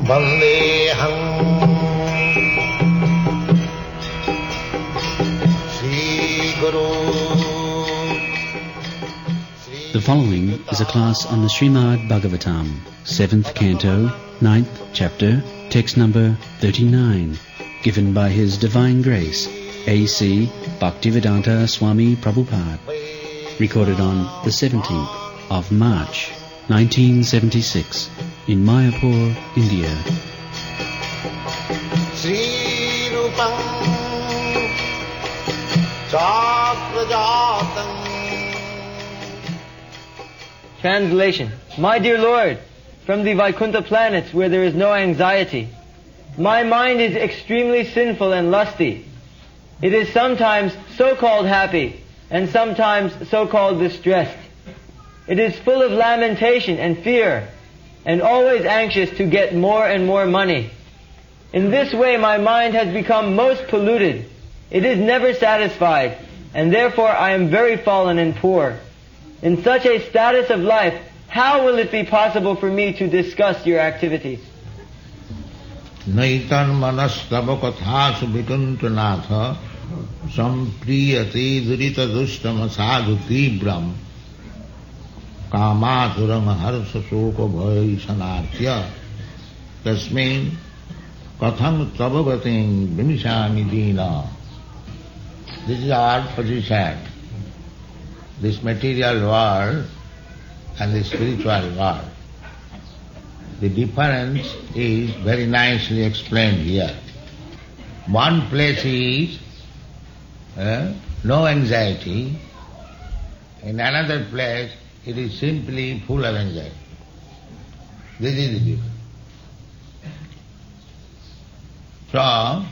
Vandeham Sri Guru. The following is a class on the Srimad Bhagavatam, 7th Canto, 9th Chapter, text number 39, given by His Divine Grace, A.C. Bhaktivedanta Swami Prabhupada, recorded on the 17th of March, 1976, in Mayapur, India. Sri Rupam Chakrajatam. Translation. My dear Lord, from the Vaikuntha planets where there is no anxiety, my mind is extremely sinful and lusty. It is sometimes so-called happy and sometimes so-called distressed. It is full of lamentation and fear and always anxious to get more and more money. In this way my mind has become most polluted. It is never satisfied, and therefore I am very fallen and poor. In such a status of life, how will it be possible for me to discuss your activities? Naitan manastava kathasu Vaikuntha sampriyate durita dustam sadhu tibram Kamaturam harsa soka bhai sanatya tasmin katham tabhavatim vimishami dina. This is our position. This material world and the spiritual world. The difference is very nicely explained here. One place is no anxiety, in another place it is simply full of anxiety. This is the difference. So,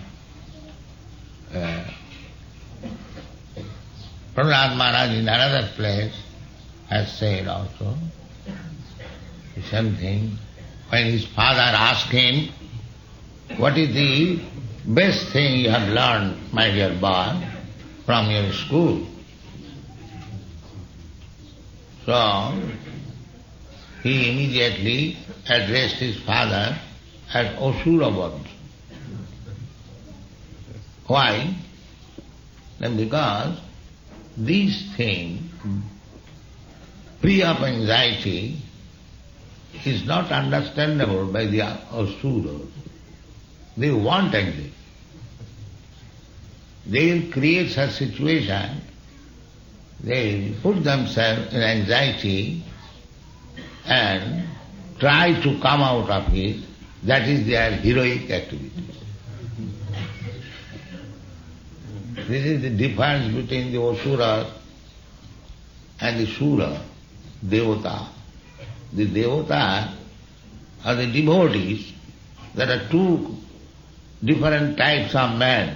Prahlad Maharaj in another place has said also the same thing. When his father asked him, what is the best thing you have learned, my dear boy, from your school? So, he immediately addressed his father as Asuravad. Why? Then because this thing, free of anxiety, is not understandable by the Asuras. They want anxiety. They will create such situation, they will put themselves in anxiety and try to come out of it. That is their heroic activity. This is the difference between the Asura and the Sura, Devata. The Devata are the devotees. There are two different types of men.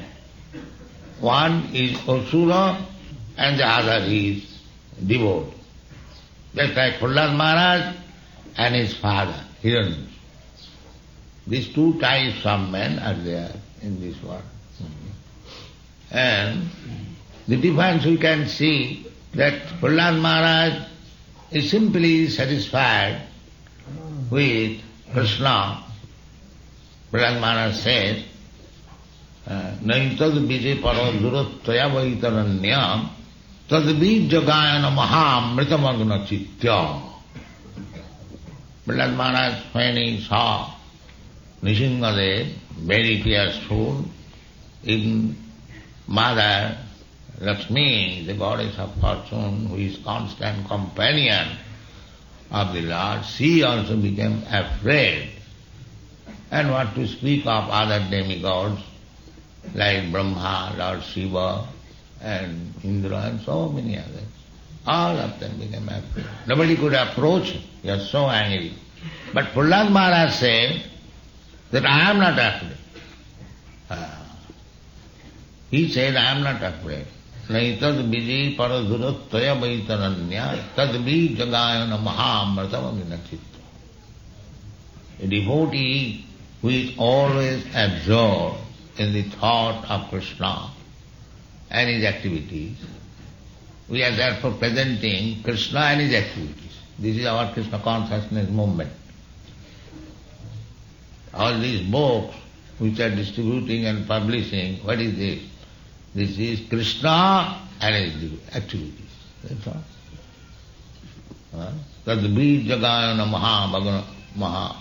One is Asura and the other is devotee. Just like Prahlad Maharaj and his father, Hiranyashipu. These two types of men are there in this world. And the difference we can see that Prahlad Maharaj is simply satisfied with Krishna. Prahlad Maharaj says, Naitad vijay paro durattvaya vaitaranyam tadvid jagayana maham mritamagna chitya. Prahlad Maharaj, when he saw Nrsimhadev, very fearful, in Mother Lakshmi, the goddess of fortune, who is constant companion of the Lord, she also became afraid. And what to speak of other demigods like Brahma, Lord Shiva, and Indra, and so many others. All of them became afraid. Nobody could approach him. He was so angry. But Prahlad Maharaj said that I am not afraid. He said, I am not afraid. Naitad vijay paradurattaya vaitaranya tadvi jagayana mahamratamagna chitta. A devotee who is always absorbed in the thought of Krishna and his activities. We are therefore presenting Krishna and his activities. This is our Krishna consciousness movement. all these books which are distributing and publishing, what is this? This is Krishna and his activities. That's all. Tad Bijagayana Maha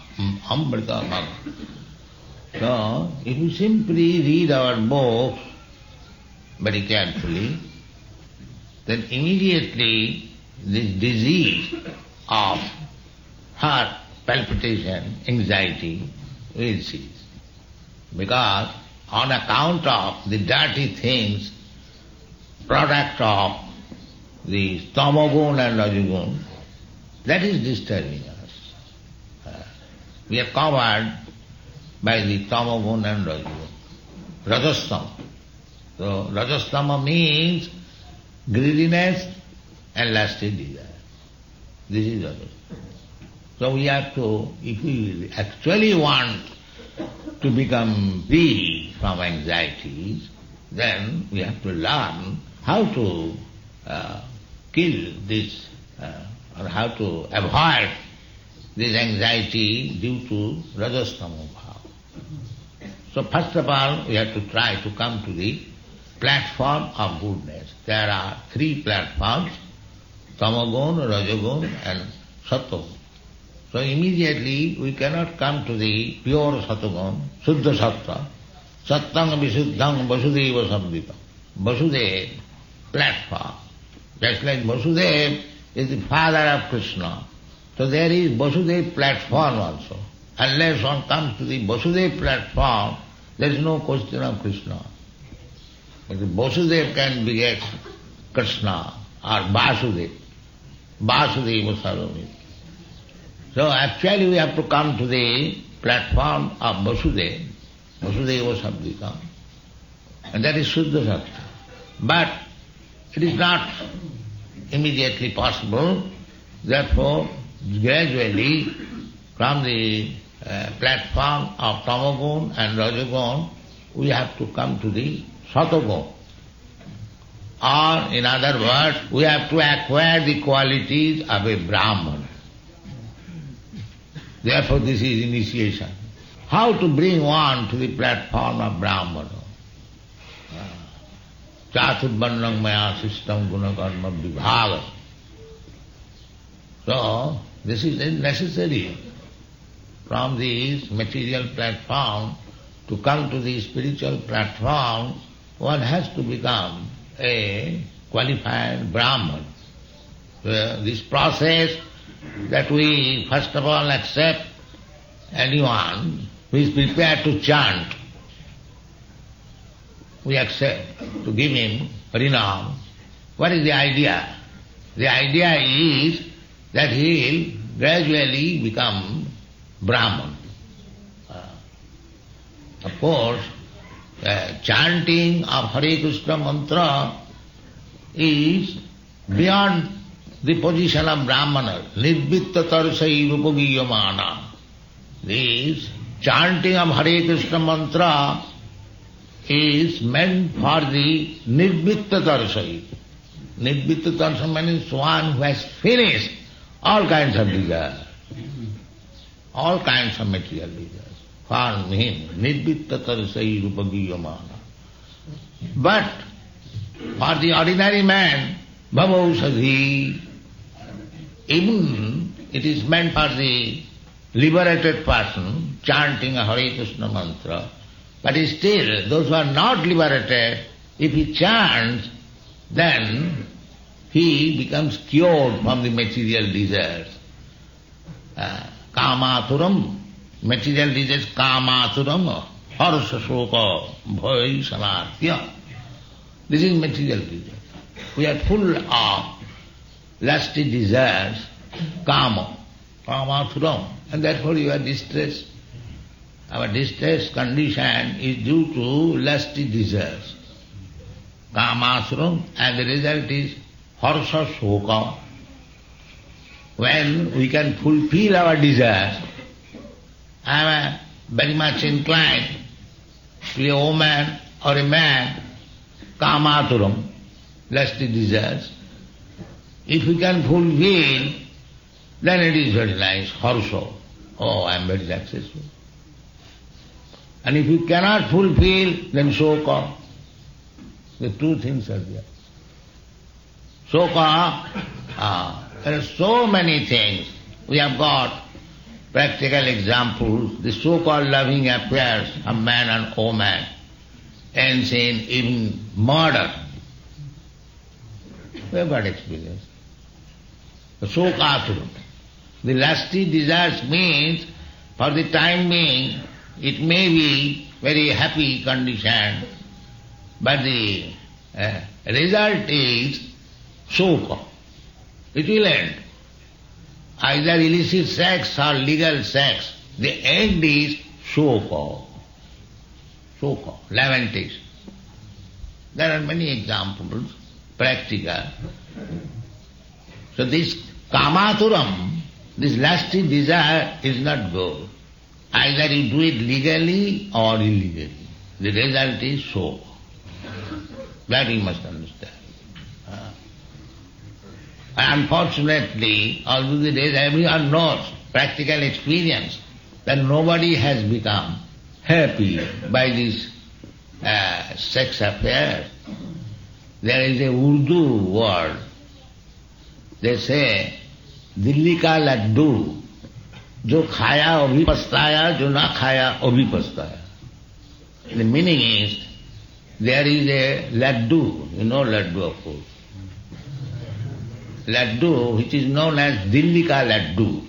Amrita Maha. So, if you simply read our books very carefully, then immediately this disease of heart palpitation, anxiety will cease. Because on account of the dirty things, product of the tamogun and rajagun, that is disturbing us. We are covered by the tamogun and rajagun. Rajastama. So rajastama means greediness and lusty desire. This is rajastama. So we have to, if we actually want to become free from anxieties, then we have to learn how to kill this or how to avoid this anxiety due to rajastama bhava. So first of all, we have to try to come to the platform of goodness. There are 3 platforms, tamagun, rajagun and sattvagun. So immediately we cannot come to the pure sattvagun, suddha sattva, sattang visuddhang vasudeva samdita. Vasudeva, platform. Just like Vasudeva is the father of Krishna. So there is Vasudeva platform also. Unless one comes to the Vasudeva platform, there is no question of Krishna. But the Vasudeva can beget Krishna or Vasudeva. Vasudeva Sarvamiti. So actually we have to come to the platform of Vasudeva, Vasudeva Sabdika, and that is Suddha Sattva. But it is not immediately possible, therefore gradually from the platform of tamagun and rajagun we have to come to the sattvagun. Or in other words, we have to acquire the qualities of a Brahman. Therefore this is initiation. How to bring one to the platform of Brahmana? Chaturvarnam maya sistam gunakarma vibhaga. So this is necessary. From this material platform to come to the spiritual platform, one has to become a qualified Brahman. This process that we first of all accept anyone who is prepared to chant, we accept to give him harinam. What is the idea? The idea is that he will gradually become Brahman. Of course, chanting of Hare Krishna mantra is beyond the position of Brahmana. Nirvitta tarsai rupagiyamana. This chanting of Hare Krishna mantra is meant for the nirvitta tarsai. Nirvitta tarsai means one who has finished all kinds of desire, all kinds of material desires. For him, nirvitta tarsai rupagiyamana. But for the ordinary man, bhavausadhi, even it is meant for the liberated person chanting a Hare Krishna mantra, but still those who are not liberated, if he chants, then he becomes cured from the material desires. Kamaturam, material desires, kamaturam, harsha shoka, bhai samatya. This is material desire. We are full of lusty desires, kama, kamaturam, and therefore you are distressed. Our distressed condition is due to lusty desires, kamasuram, and the result is harsha shoka. When we can fulfill our desires, I am very much inclined to be a woman or a man, kamaturam, lusty desires. If we can fulfill, then it is very nice, harsha. Oh, I am very successful. And if you cannot fulfill, then shoka. The two things are there. Shoka, there are so many things. We have got practical examples. The so-called loving affairs of man and woman ends in even murder. We have got experience. The shoka. The lusty desires means, for the time being, it may be very happy condition, but the result is shoka. It will end. Either illicit sex or legal sex. The end is shoka. Shoka, lamentation. There are many examples, practical. So this kamaturam, this lusty desire is not good. Either you do it legally or illegally. The result is shoka. That you must understand. Unfortunately, although there is everyone knows, practical experience, that nobody has become happy by this sex affair. There is a Urdu word, they say, Dilli ka laddu, jo khaya abhi pastaya, jo na khaya abhi pastaya. The meaning is, there is a laddu, you know laddu of course. Laddu, which is known as Dilli ka laddu.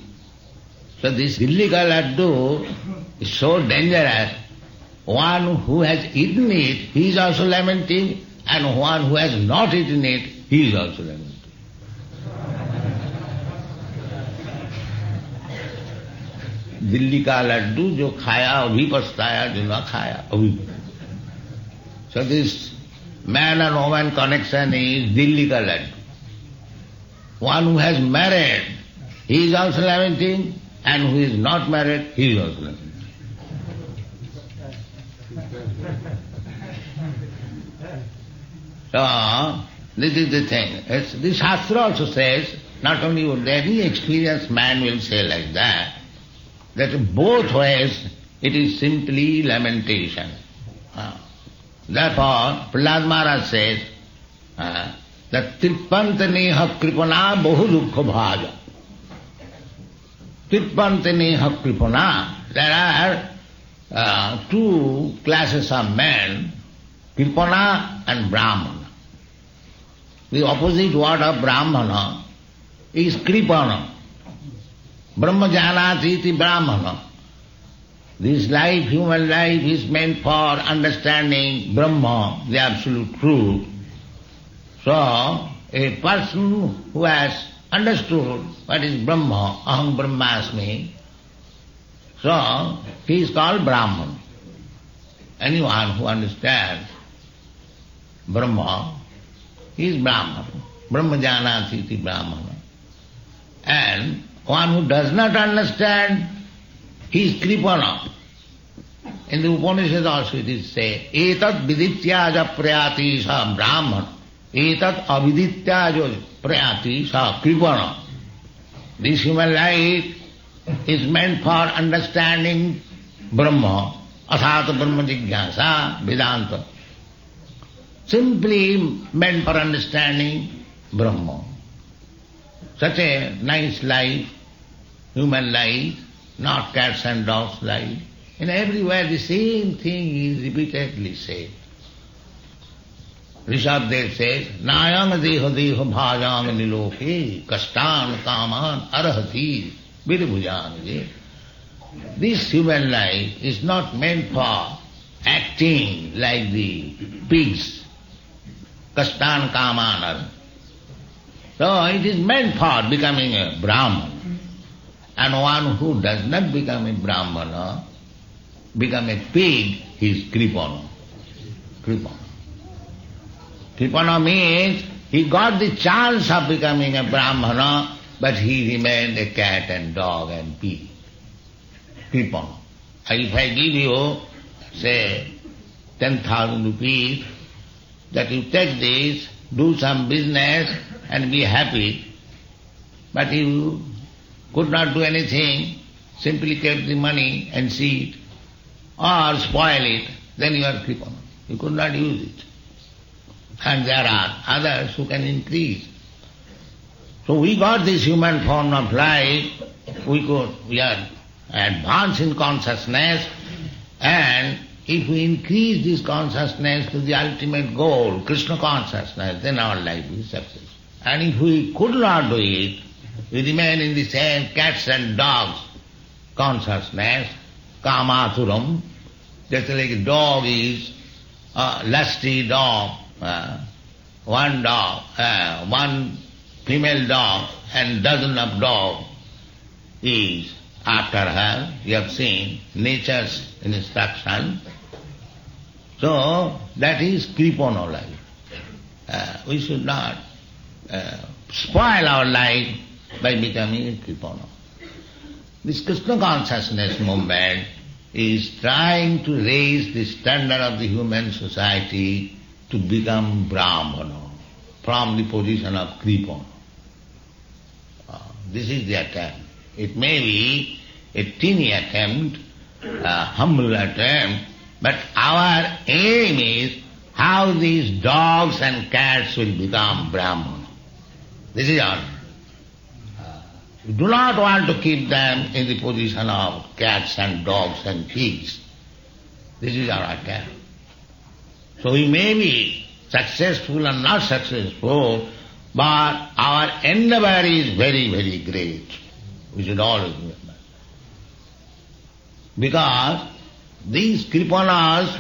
So this Dilli ka laddu is so dangerous. One who has eaten it, he is also lamenting, and one who has not eaten it, he is also lamenting. Dilli ka laddu, jo khaya abhi pastaya, jo na khaya abhi. So this man and woman connection is Dilli ka laddu. One who has married, he is also lamenting, and who is not married, he is also lamenting. So, this is the thing. The Shastra also says, not only would any experienced man will say like that both ways it is simply lamentation. Therefore, Prahlad Maharaj says, that Trippantaneha kripana bahu dukkha bhaja. Trippantaneha kripana. There are two classes of men, kripana and brahmana. The opposite word of brahmana is kripana. Brahma janati iti brahmana. This life, human life, is meant for understanding Brahma, the absolute truth. So, a person who has understood what is Brahma, aham brahmasmi, so he is called Brahman. Anyone who understands Brahma, he is Brahman. Brahma janati iti brahmana. And one who does not understand, he is kripana. In the Upanishad also it is said, etat vidityaja prayati sa brahmana. Etat avidityaja prayati sa kripana. This human life is meant for understanding Brahma, asata Brahma jigyasa, Vedanta. Simply meant for understanding Brahma. Such a nice life, human life, not cats and dogs life. In everywhere the same thing is repeatedly said. Rishabdev says, Nayam deha deha bhajam niloke kastan kaman arahati virabhujan. This human life is not meant for acting like the pigs. Kastan kaman arahati. So it is meant for becoming a Brahman. And one who does not become a Brahmana, become a pig, he is kripana. Kripana. Kripana means he got the chance of becoming a Brahmana, but he remained a cat and dog and pig. Kripana. If I give you, say, 10,000 rupees, that you take this, do some business and be happy, but you could not do anything, simply kept the money and see it. or spoil it, then you are Kripana. You could not use it. And there are others who can increase. So we got this human form of life, we are advanced in consciousness, and if we increase this consciousness to the ultimate goal, Krishna consciousness, then our life is successful. And if we could not do it, we remain in the same cats and dogs consciousness, kamathuram, just like a dog is a lusty dog, one female dog and dozen of dogs is after her. You have seen nature's instruction. So that is Kripana life. We should not spoil our life by becoming a Kripana. This Krishna consciousness movement is trying to raise the standard of the human society to become Brahmana from the position of Kripana. This is the attempt. It may be a teeny attempt, a humble attempt, but our aim is how these dogs and cats will become Brahmana. This is our aim. We do not want to keep them in the position of cats and dogs and pigs. This is our attempt. So we may be successful or not successful, but our endeavor is very, very great. We should always remember. Because these Kripanas,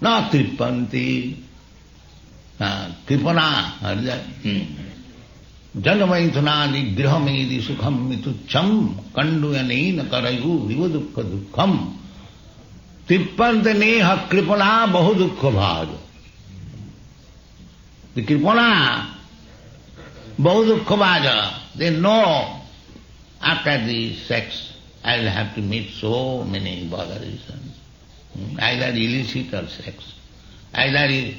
not Kripanti, Kripana, Janamaithana nigrhamedi sukham mitucham kanduyanena karayu vivadukha dukkham Tripantaneha Kripana bahudukha bhaja. The Kripana bahudukha bhaja, they know after the sex I will have to meet so many botherations, either illicit or sex. Either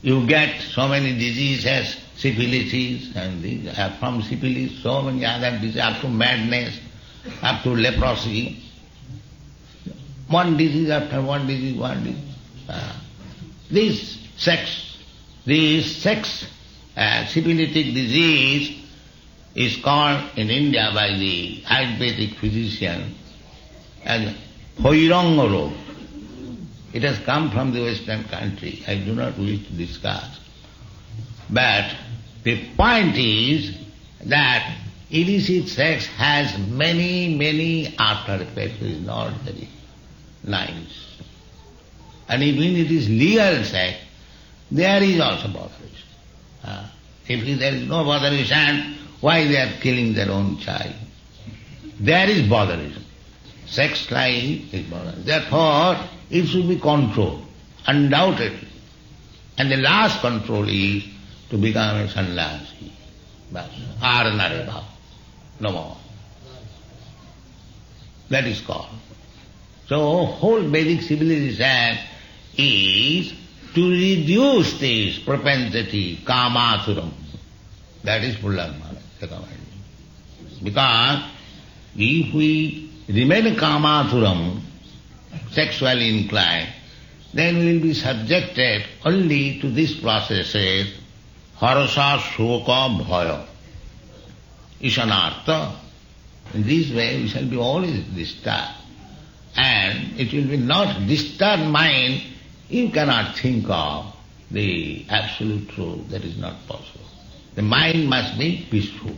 you get so many diseases, syphilis, and these, from syphilis so many other diseases, up to madness, up to leprosy. One disease after one disease, This sex syphilitic disease is called in India by the Ayurvedic physician as Hoiranga Rog. It has come from the Western country. I do not wish to discuss. But the point is that illicit sex has many, many after effects. It is not very nice. And even it is legal sex, there is also botheration. If there is no botheration, why they are killing their own child? There is botheration. Sex life is botheration. Therefore, it should be controlled, undoubtedly. And the last control is to become a sannyasi. Aranare bhava. No more. That is called. So, whole Vedic civilization is to reduce this propensity, kamasuram. That is Pullarmana, the command. Because if we remain kamasuram, sexually inclined, then we will be subjected only to these processes, harasa, shoka, bhaya, ishanartha. In this way we shall be always disturbed. And it will be not disturbed mind, you cannot think of the absolute truth. That is not possible. The mind must be peaceful.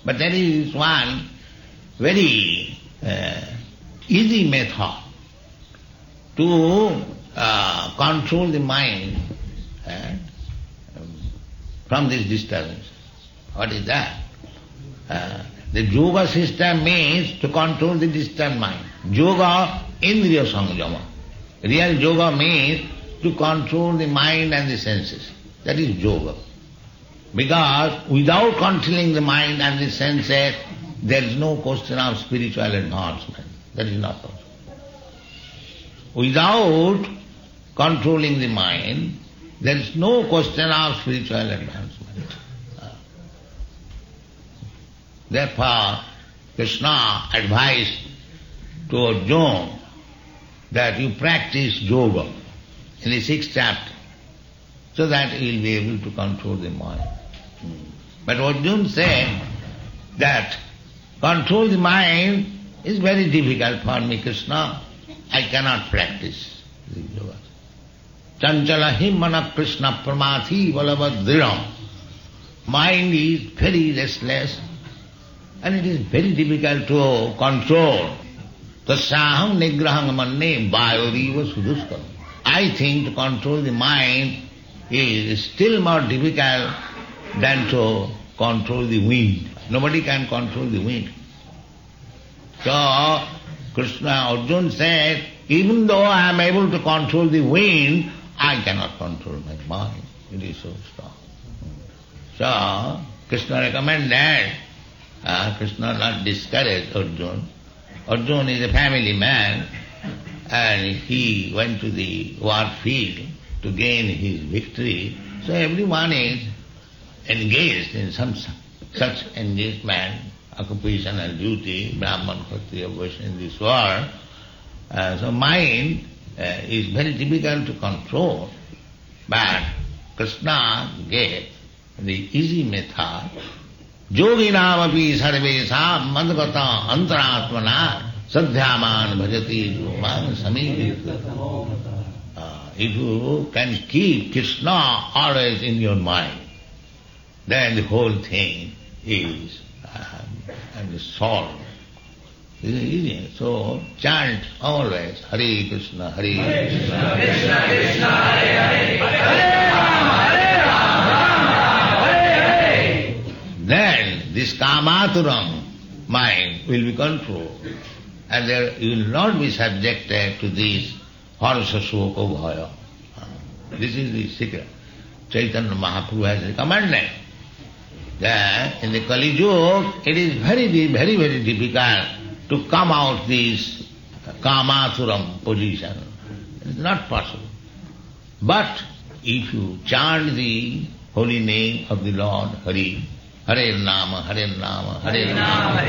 But there is one very easy method to control the mind from this disturbance. What is that? The yoga system means to control the disturbed mind. Yoga indriya sanjama. Real yoga means to control the mind and the senses. That is yoga. Because without controlling the mind and the senses, there is no question of spiritual advancement. That is not possible. Without controlling the mind, there is no question of spiritual advancement. Therefore, Krishna advised to Arjuna that you practice yoga in the 6th chapter, so that you will be able to control the mind. But Arjuna said that control the mind is very difficult for me, Krishna. I cannot practice the yoga. Chanchala himmana Krishna pramathi valavadriram. Mind is very restless and it is very difficult to control. Tasyaham nigraham manne vayuriva suduskam. I think to control the mind is still more difficult than to control the wind. Nobody can control the wind. So, Krishna, Arjuna said, even though I am able to control the wind, I cannot control my mind. It is so strong. So, Krishna recommended, Krishna not discouraged Arjuna. Arjuna is a family man and he went to the war field to gain his victory. So everyone is engaged in some such engagement, occupation and duty, Brahman, Kshatriya, Vaishya in this world. So mind is very difficult to control, but Krishna gave the easy method. Yoginam api sarvesam madgata antaratmana sadhyaman bhajati jumam samivit. If you can keep Krishna always in your mind, then the whole thing is solved. This is easy. So chant always Hare Krishna, Hare Krishna, Krishna Krishna, Hare Hare, Hare Rama, Hare Rama, Hare Hare. Then this kamaturam mind will be controlled, and there you will not be subjected to this harsa shoka bhaya. This is the secret. Chaitanya Mahaprabhu has recommended that in the Kali Yuga it is very, very difficult to come out this kamaturam position. It is not possible. But if you chant the holy name of the Lord, Hari, Hare Nama, Hare Nama, Hare Nama,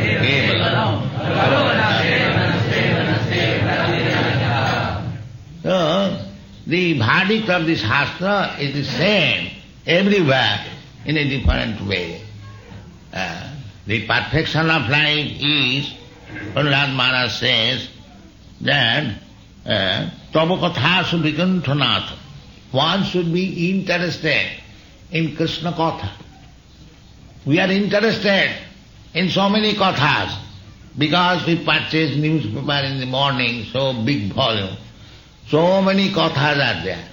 so, the verdict of the Shastra is the same everywhere in a different way. The perfection of life is, Prahlad Maharaj says, that Tava Katha Vaikuntha. One should be interested in Krishna Katha. We are interested in so many kathas because we purchase newspaper in the morning, so big volume. So many kathas are there.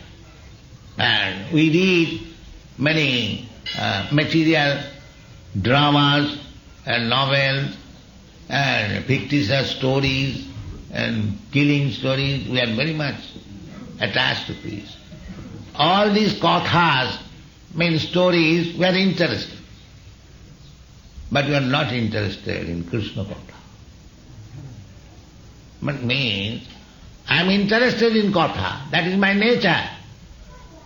And we read many material dramas and novels and fictitious stories and killing stories. We are very much attached to these. All these kathas mean stories, we are interested. But we are not interested in Krishna Katha. But means, I am interested in Katha, that is my nature.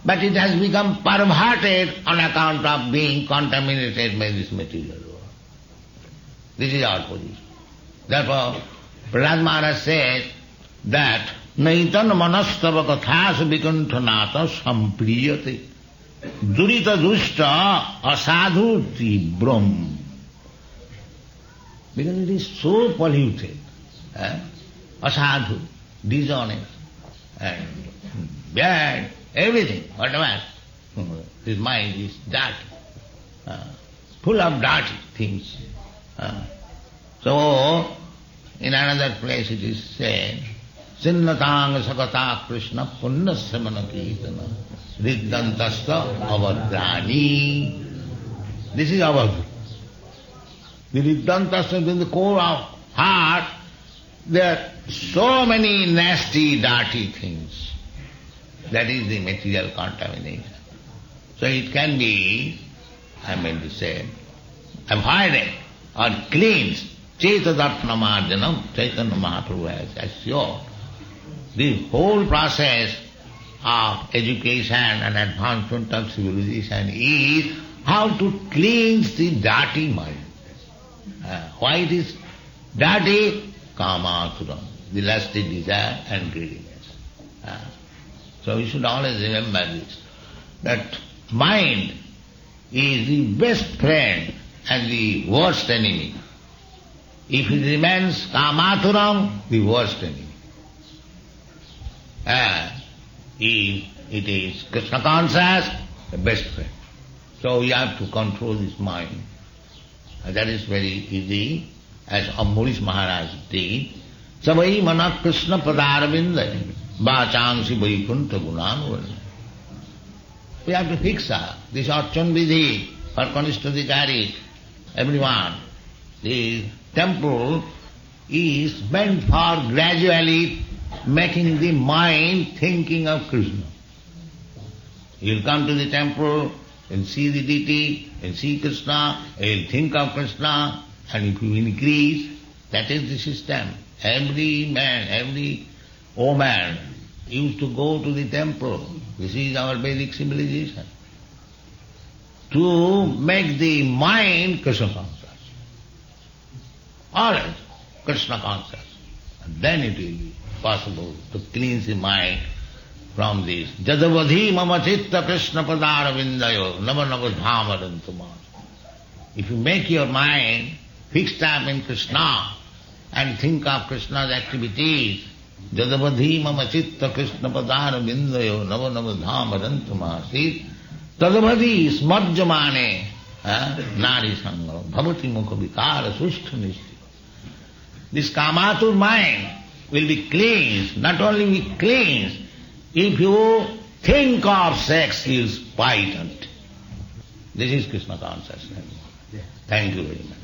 But it has become perverted on account of being contaminated by this material world. This is our position. Therefore, Prahlad Maharaj says that Naitan manastava kathas Vaikunthanata sampriyate durita dushta asadhu tibram. Because it is so polluted, asadhu, dishonest, and bad, everything, whatever. This mind is dirty, full of dirty things. So, in another place it is said, Sinnatang sakata Krishna punnasya manakirtana riddantasta avadrani. This is avadhu. The riddantasta in the core of heart, there are so many nasty, dirty things. That is the material contamination. So it can be, to say, avoided or cleansed. Cetadatnamarjanam, Chaitanya Mahaprabhu has assured. The whole process of education and advancement of civilization is how to cleanse the dirty mind. Why it is dirty? Kamaturam, the lusty desire and greediness. So we should always remember this, that mind is the best friend and the worst enemy. If it remains kamaturam, the worst enemy. If it is Krishna conscious, the best friend. So we have to control this mind. And that is very easy, as Ambarish Maharaj did. Savai mana Krishna padarvindai vachangsi Vaikuntha gunan. We have to fix up this Archan Vidhi for Kanishtadikari, everyone. The temple is meant for gradually making the mind thinking of Krishna. You'll come to the temple and see the deity and see Krishna, you'll think of Krishna, and if you increase, that is the system. Every man, every woman used to go to the temple. This is our Vedic civilization. To make the mind Krishna conscious. Always Krishna conscious. And then it will be possible to cleanse the mind from this. Jadavadhi mama chitta Krishna padara vindayo nava dhamarantumas. If you make your mind fixed up in Krishna and think of Krishna's activities, Jadavadhi mama chitta Krishna padara vindayo nava dhamarantumas. Tadavadhi smarjamane nari sangha bhavati mukha vikara sushta nishti. This kamatur mind will be cleansed, not only be cleansed, if you think of sex, you spite it. This is Krishna consciousness. Thank you very much.